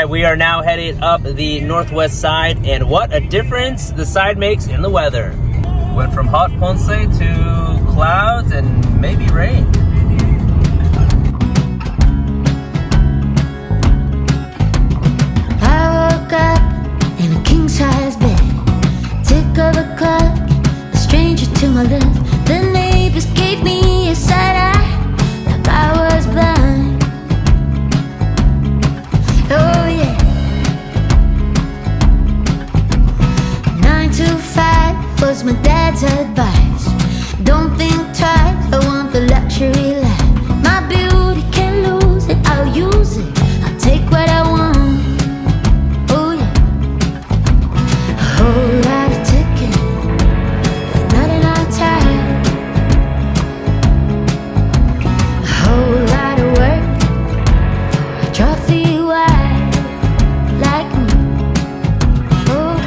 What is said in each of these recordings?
right, we are now headed up the northwest side, and what a difference the side makes in the weather. Went from hot Ponce to clouds and maybe rain. I woke up in a king-size bed, tick of the clock, a stranger to my left. The neighbors gave me a side eye, like I was blind. Oh yeah. 9 to 5 was my dad's advice. Don't think twice, I want the luxury life. My beauty can lose it, I'll use it, I'll take what I want. Oh yeah. A whole lot of ticking, but not enough time. A whole lot of work for a trophy wife like me. Oh.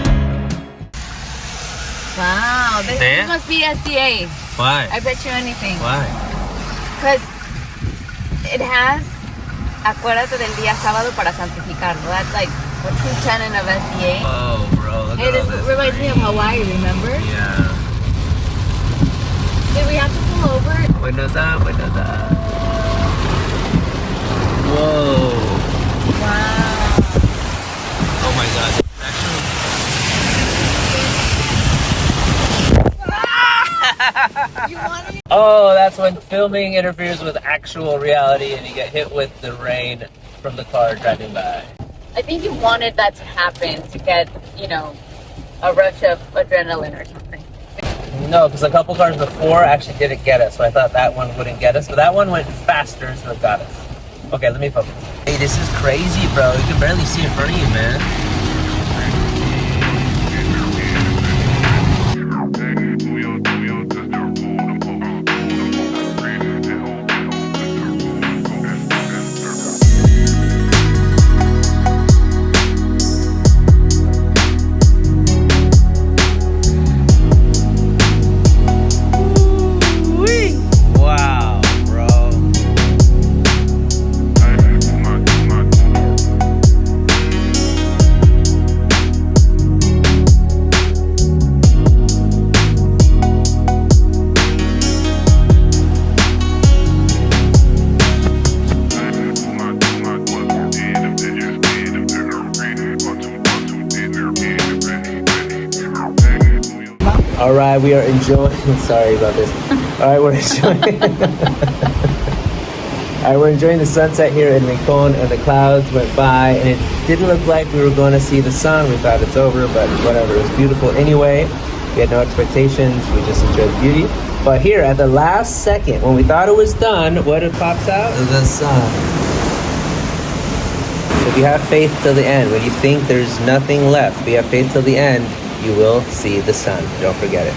Wow, this must be SDA. Why? I bet you anything. Why? Because it has acuérdate del día sábado para santificarlo. That's like a true tenet of SDA. Oh, bro, look Hey, at all this this. reminds me of Hawaii, remember? Yeah. Did we have to pull over? Buenos días, buenos días. Whoa. Wow. Oh my god. You want to? Oh, that's when filming interferes with actual reality and you get hit with the rain from the car driving by. I think you wanted that to happen to get, you know, a rush of adrenaline or something. No, because a couple cars before actually didn't get us, so I thought that one wouldn't get us, but that one went faster, so it got us. Okay, let me focus. Hey, this is crazy, bro. You can barely see in front of you, man. Wow, bro. All right, we are enjoying. Sorry about this. All right, we're enjoying. All right, we're enjoying the sunset here in Rincon, and the clouds went by, and it didn't look like we were going to see the sun. We thought it's over, but whatever. It was beautiful anyway. We had no expectations. We just enjoyed the beauty. But here, at the last second, when we thought it was done, what it pops out? The sun. So if you have faith till the end, when you think there's nothing left, if you have faith till the end, you will see the sun. Don't forget it.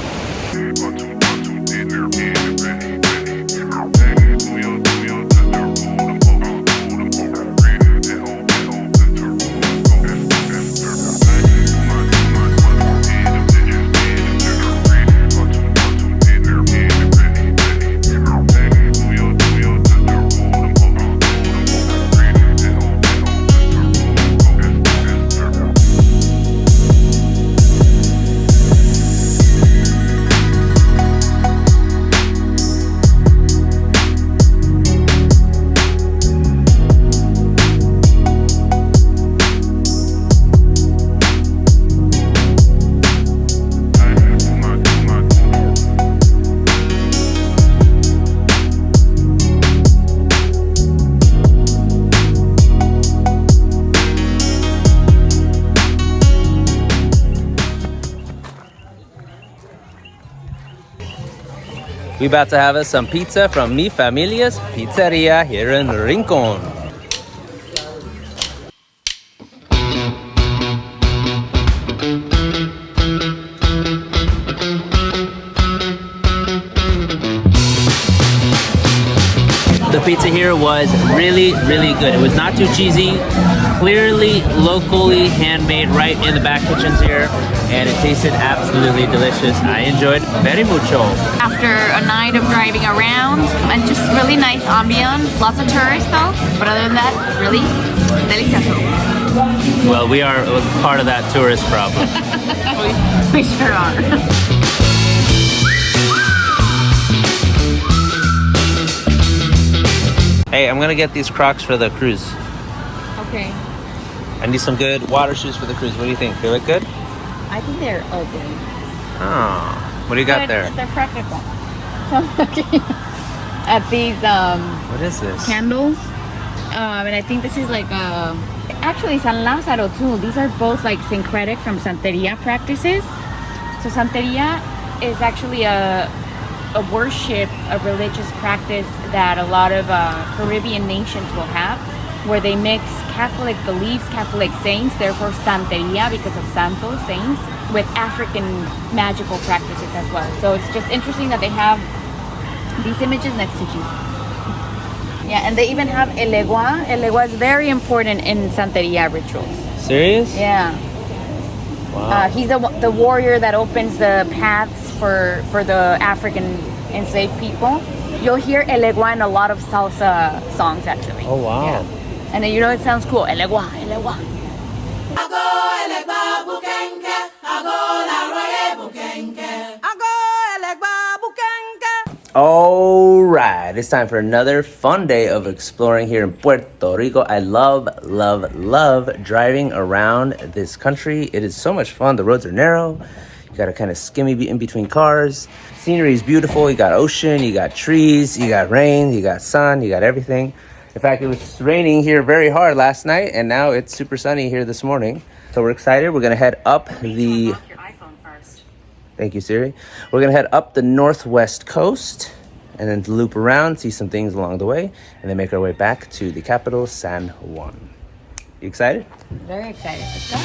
We about to have us some pizza from Mi Familia's Pizzeria here in Rincon. The pizza here was really, really good. It was not too cheesy, clearly locally handmade right in the back kitchens here, and it tasted absolutely delicious. I enjoyed very mucho. After a night of driving around and just really nice ambience, lots of tourists though, but other than that, really delicioso. Well, we are part of that tourist problem. We sure are. Hey, I'm gonna get these Crocs for the cruise. Okay. I need some good water shoes for the cruise. What do you think? They look good? I think they're ugly. Oh, what do you got But there? they're practical. So I'm looking at these What is this? candles. And I think this is like actually San Lázaro too. These are both like syncretic from Santeria practices. So Santeria is actually a worship, a religious practice that a lot of Caribbean nations will have, where they mix Catholic beliefs, Catholic saints, therefore Santeria because of santos, saints, with African magical practices as well. So it's just interesting that they have these images next to Jesus. Yeah, and they even have el legua. El legua is very important in Santeria rituals. Serious? Yeah. Wow. He's the warrior that opens the paths for the African enslaved people. You'll hear el legua in a lot of salsa songs, actually. Oh, wow. Yeah. And then, you know, it sounds cool. El legua, el legua. All right, it's time for another fun day of exploring here in Puerto Rico. I love driving around this country. It is so much fun. The roads are narrow. You gotta kind of skimmy in between cars. Scenery is beautiful. You got ocean, you got trees, you got rain, you got sun, you got everything. In fact, it was raining here very hard last night, and now it's super sunny here this morning. So we're excited. We're gonna head up the... Thank you, Siri. We're gonna head up the northwest coast and then loop around, see some things along the way, and then make our way back to the capital, San Juan. You excited? Very excited. Let's go.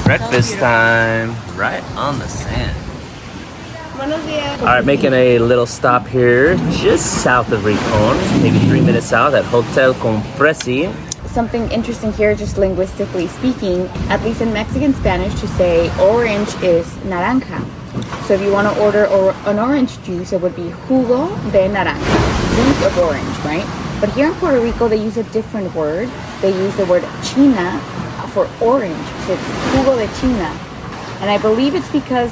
Breakfast time, right on the sand. Buenos días. All right, making a little stop here, just south of Rincon, maybe 3 minutes south at Hotel Compresi. Something interesting here, just linguistically speaking, at least in Mexican Spanish, to say orange is naranja. So if you want to order an orange juice, it would be jugo de naranja, juice of orange, right? But here in Puerto Rico, they use a different word. They use the word china for orange, so it's jugo de china. And I believe it's because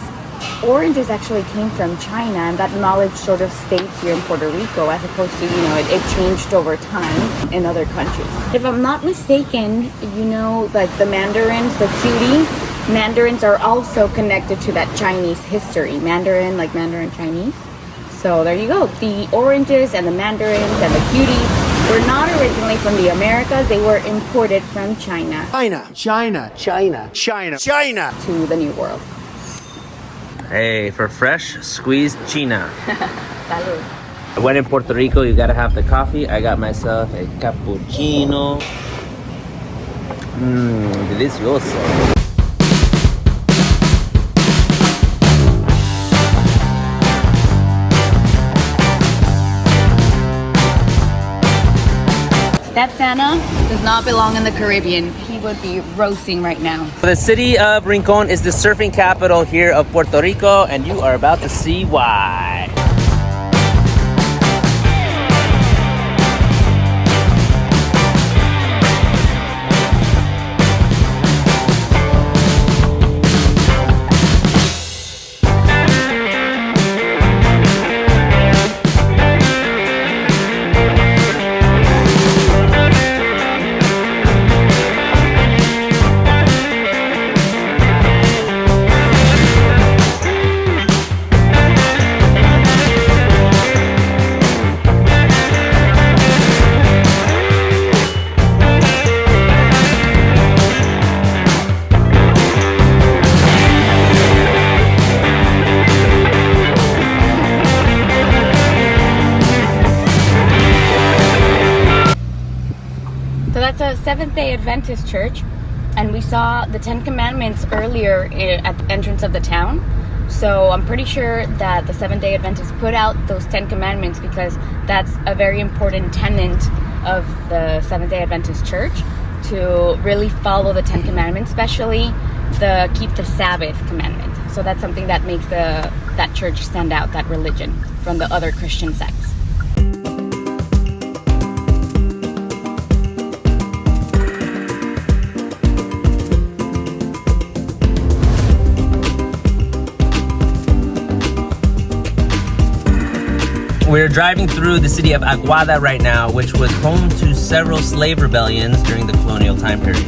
oranges actually came from China, and that knowledge sort of stayed here in Puerto Rico, as opposed to, you know, it changed over time in other countries. If I'm not mistaken, you know, like the mandarins, the cuties, mandarins are also connected to that Chinese history. Mandarin, like Mandarin Chinese. So there you go. The oranges and the mandarins and the cuties were not originally from the Americas. They were imported from China China to the New World. Hey, for fresh squeezed china. Salud. When in Puerto Rico, you gotta have the coffee. I got myself a cappuccino. Delicioso. That Santa does not belong in the Caribbean. He would be roasting right now. The city of Rincon is the surfing capital here of Puerto Rico, and you are about to see why. So that's a Seventh-day Adventist church. And we saw the 10 Commandments earlier at the entrance of the town. So I'm pretty sure that the Seventh-day Adventists put out those 10 Commandments because that's a very important tenet of the Seventh-day Adventist Church, to really follow the 10 Commandments, especially the keep the Sabbath commandment. So that's something that makes that church stand out, that religion, from the other Christian sects. We're driving through the city of Aguada right now, which was home to several slave rebellions during the colonial time period.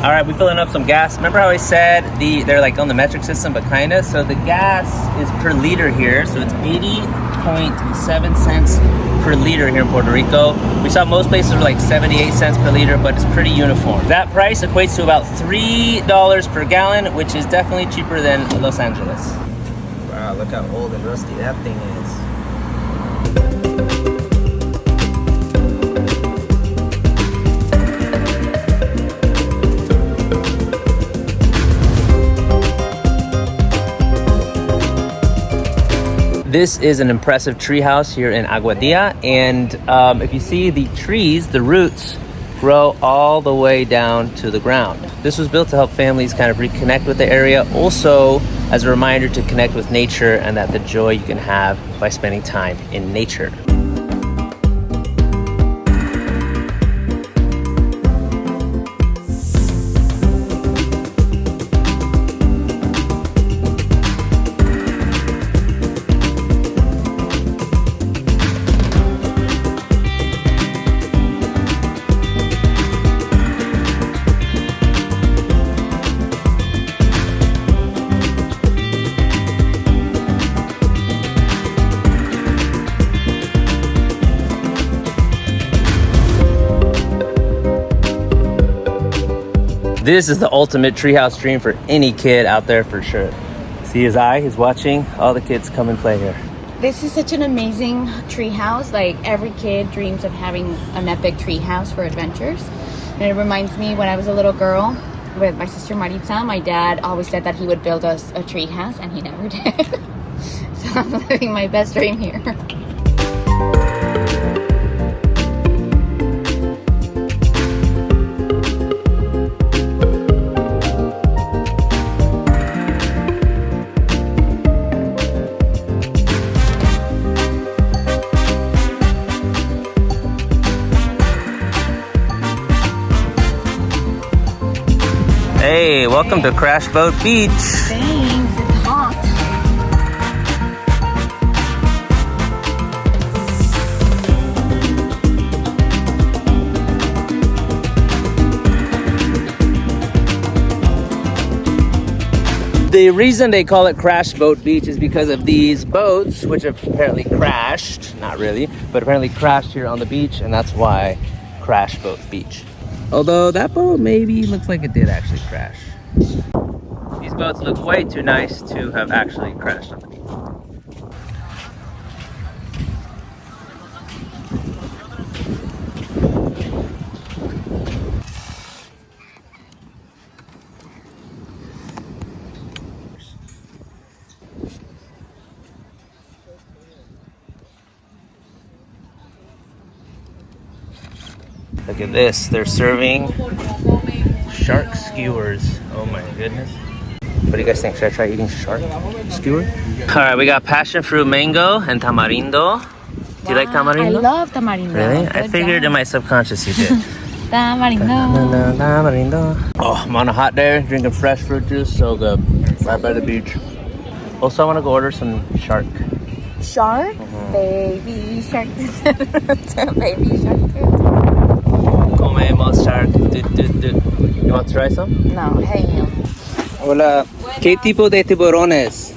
All right, we're filling up some gas. Remember how I said they're like on the metric system, but kinda? So the gas is per liter here, so it's 80.7 cents per liter here in Puerto Rico. We saw most places were like 78 cents per liter, but it's pretty uniform. That price equates to about $3 per gallon, which is definitely cheaper than Los Angeles. Wow, look how old and rusty that thing is. This is an impressive treehouse here in Aguadilla, and if you see the trees, the roots grow all the way down to the ground. This was built to help families kind of reconnect with the area, also as a reminder to connect with nature and that the joy you can have by spending time in nature. This is the ultimate treehouse dream for any kid out there for sure. See his eye, he's watching. All the kids come and play here. This is such an amazing treehouse. Like, every kid dreams of having an epic treehouse for adventures. And it reminds me when I was a little girl with my sister Maritza, my dad always said that he would build us a treehouse, and he never did. So I'm living my best dream here. Hey, welcome to Crash Boat Beach. Thanks, it's hot. The reason they call it Crash Boat Beach is because of these boats, which have apparently crashed, not really, but apparently crashed here on the beach, and that's why Crash Boat Beach. Although that boat maybe looks like it did actually crash. These boats look way too nice to have actually crashed on the beach. Look at this, they're serving shark skewers. Oh my goodness. What do you guys think? Should I try eating shark skewer? All right, we got passion fruit mango and tamarindo. Do you like tamarindo? I love tamarindo. Really? I figured in my subconscious you did. Tamarindo. Tamarindo. Oh, I'm on a hot day, drinking fresh fruit juice, so good. Right by the beach. Also, I want to go order some shark. Shark? Baby shark. Baby shark. Comemos shark. You want to try some? No, hey you. Hola. ¿Qué tipo de tiburones?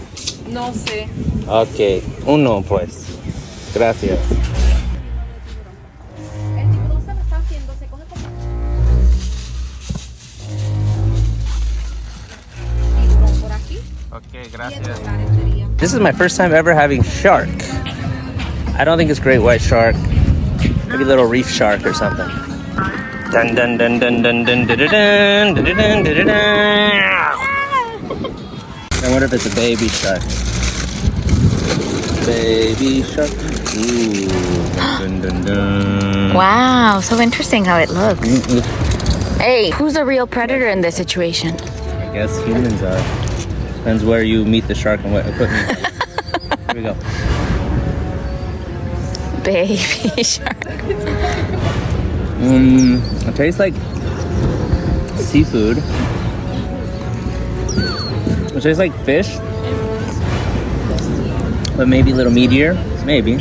No sé. Ok, uno pues. Gracias. El tiburón se lo está haciendo, se coge como tiburón por aquí. Ok, $10 gracias. sería. This is my first time ever having shark. I don't think it's great white shark. Maybe a little reef shark or something. Dun dun dun dun dun dun dun dun dun dun dun dun. I wonder if it's a baby shark. Baby shark. Ooh. Dun, dun, dun. Wow, so interesting how it looks. Hey, who's a real predator in this situation? I guess humans are. Depends where you meet the shark and what equipment. Here we go. Baby shark. It tastes like seafood. It tastes like fish, but maybe a little meatier, maybe.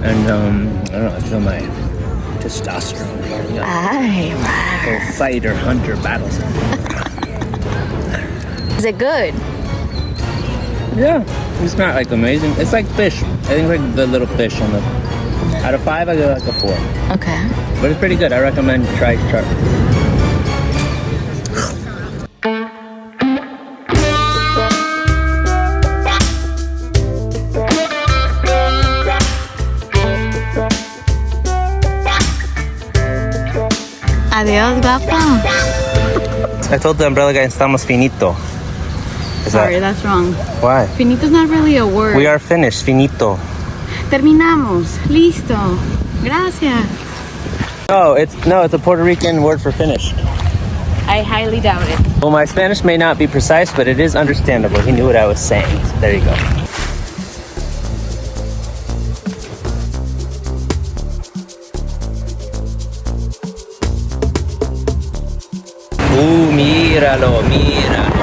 And I don't know, I feel my testosterone. You know, Aye, little fighter, hunter, battles. is it good? Yeah, it's not like amazing. It's like fish. I think like the little fish on the. Out of 5, I go like a 4. Okay. But it's pretty good. I recommend try shark. Adios, guapa. I told the umbrella guy estamos finito. Sorry, that's wrong. Why? Finito's not really a word. We are finished. Finito. Terminamos. Listo. Gracias. Oh, it's a Puerto Rican word for finished. I highly doubt it. Well, my Spanish may not be precise, but it is understandable. He knew what I was saying. So there you go. Míralo, míralo.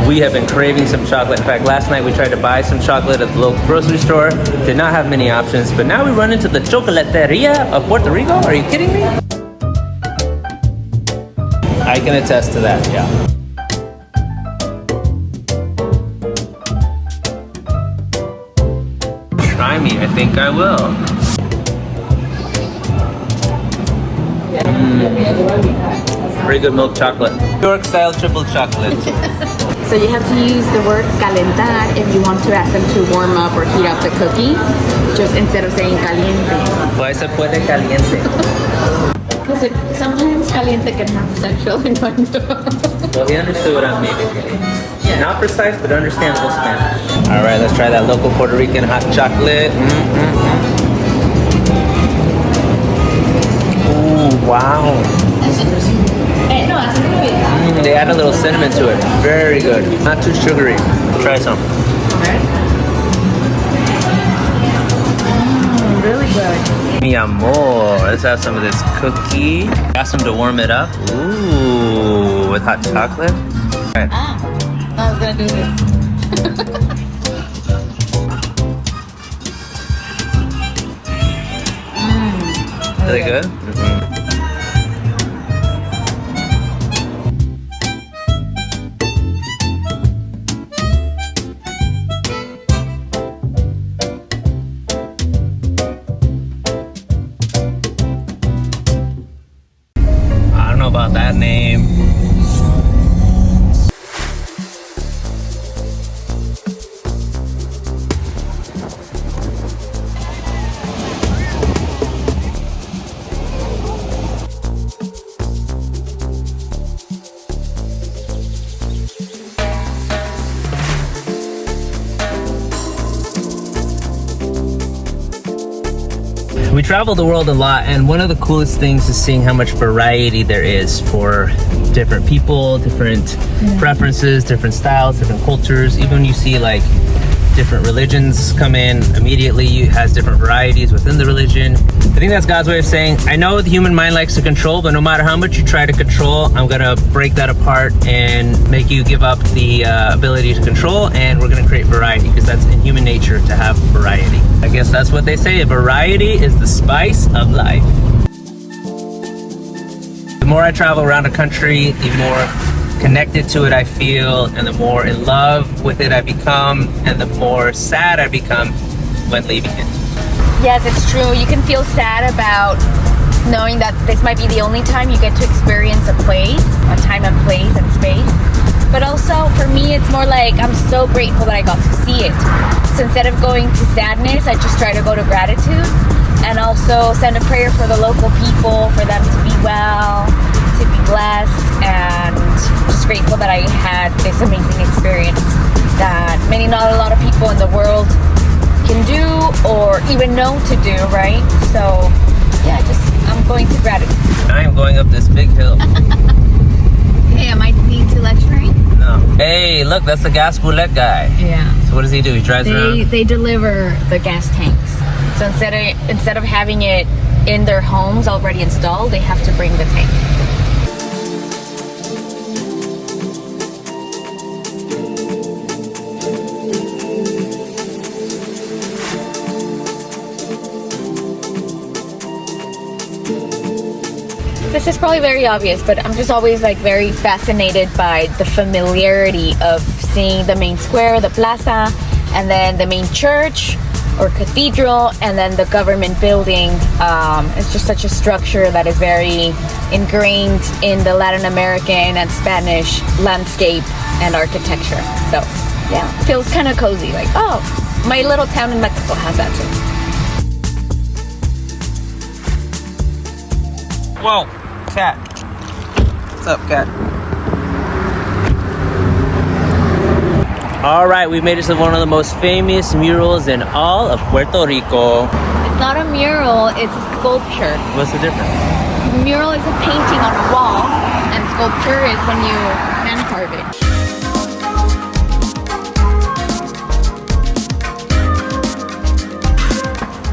We have been craving some chocolate. In fact, last night we tried to buy some chocolate at the local grocery store. Did not have many options, but now we run into the chocolateria of Puerto Rico. Are you kidding me? I can attest to that, yeah. Try me, I think I will. Very good milk chocolate. New York style triple chocolate. So you have to use the word calentar if you want to ask them to warm up or heat up the cookie, just instead of saying caliente. Why se puede caliente? Because sometimes caliente can have sexual innuendo. Well, he understood what I mean. Yeah. Not precise, but understandable Spanish. All right, let's try that local Puerto Rican hot chocolate. Ooh, wow. They add a little cinnamon to it. Very good. Not too sugary. Try some. Okay. Really good. Mi amor. Let's have some of this cookie. Got some to warm it up. Ooh, with hot chocolate. All right. I was gonna do this. Really good? About that name. We travel the world a lot, and one of the coolest things is seeing how much variety there is for different people, different preferences, different styles, different cultures. Even when you see like different religions come in, immediately it has different varieties within the religion. I think that's God's way of saying, I know the human mind likes to control, but no matter how much you try to control, I'm gonna break that apart and make you give up the ability to control, and we're gonna create variety, because that's in human nature to have variety. I guess that's what they say, variety is the spice of life. The more I travel around the country, the more connected to it I feel, and the more in love with it I become, and the more sad I become when leaving it. Yes, it's true. You can feel sad about knowing that this might be the only time you get to experience a place, a time and place and space. But also for me, it's more like I'm so grateful that I got to see it. So instead of going to sadness, I just try to go to gratitude, and also send a prayer for the local people, for them to be well, to be blessed, and just grateful that I had this amazing experience that not a lot of people in the world can do or even know to do, right? So yeah, I'm going to gratitude. I am going up this big hill. Hey, am I need to lecturing? No. Hey, look, that's the gas boulette guy. Yeah. So what does he do? He drives around? They deliver the gas tanks. So instead of having it in their homes already installed, they have to bring the tank. This is probably very obvious, but I'm just always like very fascinated by the familiarity of seeing the main square, the plaza, and then the main church or cathedral, and then the government building. It's just such a structure that is very ingrained in the Latin American and Spanish landscape and architecture. So yeah, it feels kind of cozy, like, oh, my little town in Mexico has that too. Whoa, cat. What's up, cat? All right, we made it to one of the most famous murals in all of Puerto Rico. It's not a mural, it's a sculpture. What's the difference? Mural is a painting on a wall, and sculpture is when you hand carve it.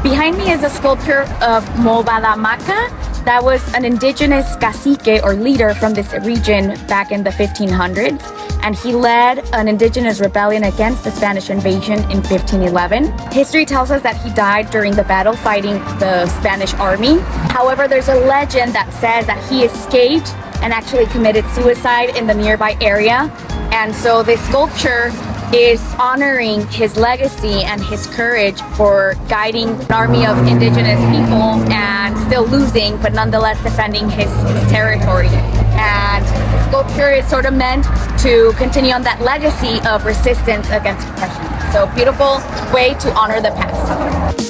Behind me is a sculpture of Movadamaca. That was an indigenous cacique or leader from this region back in the 1500s. And he led an indigenous rebellion against the Spanish invasion in 1511. History tells us that he died during the battle fighting the Spanish army. However, there's a legend that says that he escaped and actually committed suicide in the nearby area. And so this sculpture is honoring his legacy and his courage for guiding an army of indigenous people and still losing, but nonetheless defending his territory. And the sculpture is sort of meant to continue on that legacy of resistance against oppression. So beautiful way to honor the past.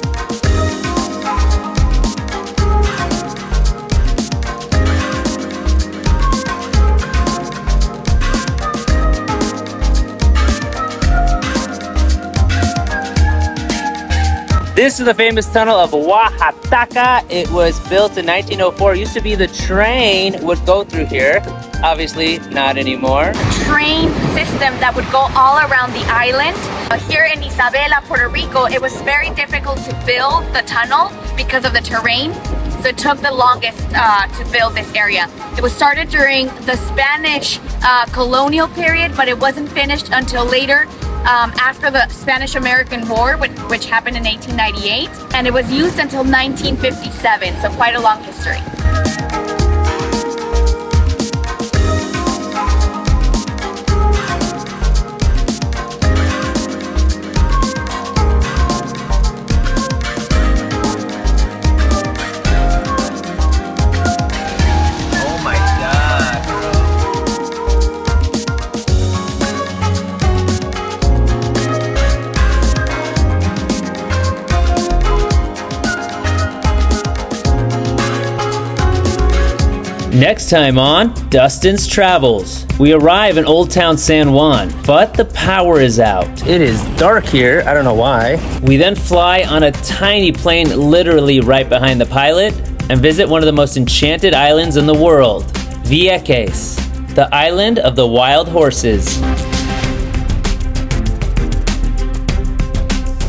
This is the famous tunnel of Oaxaca. It was built in 1904. It used to be the train would go through here. Obviously, not anymore. Train system that would go all around the island. Here in Isabela, Puerto Rico, it was very difficult to build the tunnel because of the terrain. So it took the longest to build this area. It was started during the Spanish colonial period, but it wasn't finished until later. After the Spanish-American War, which happened in 1898, and it was used until 1957, so quite a long history. Next time on Dustin's Travels, we arrive in Old Town San Juan, but the power is out. It is dark here, I don't know why. We then fly on a tiny plane literally right behind the pilot and visit one of the most enchanted islands in the world, Vieques, the island of the wild horses.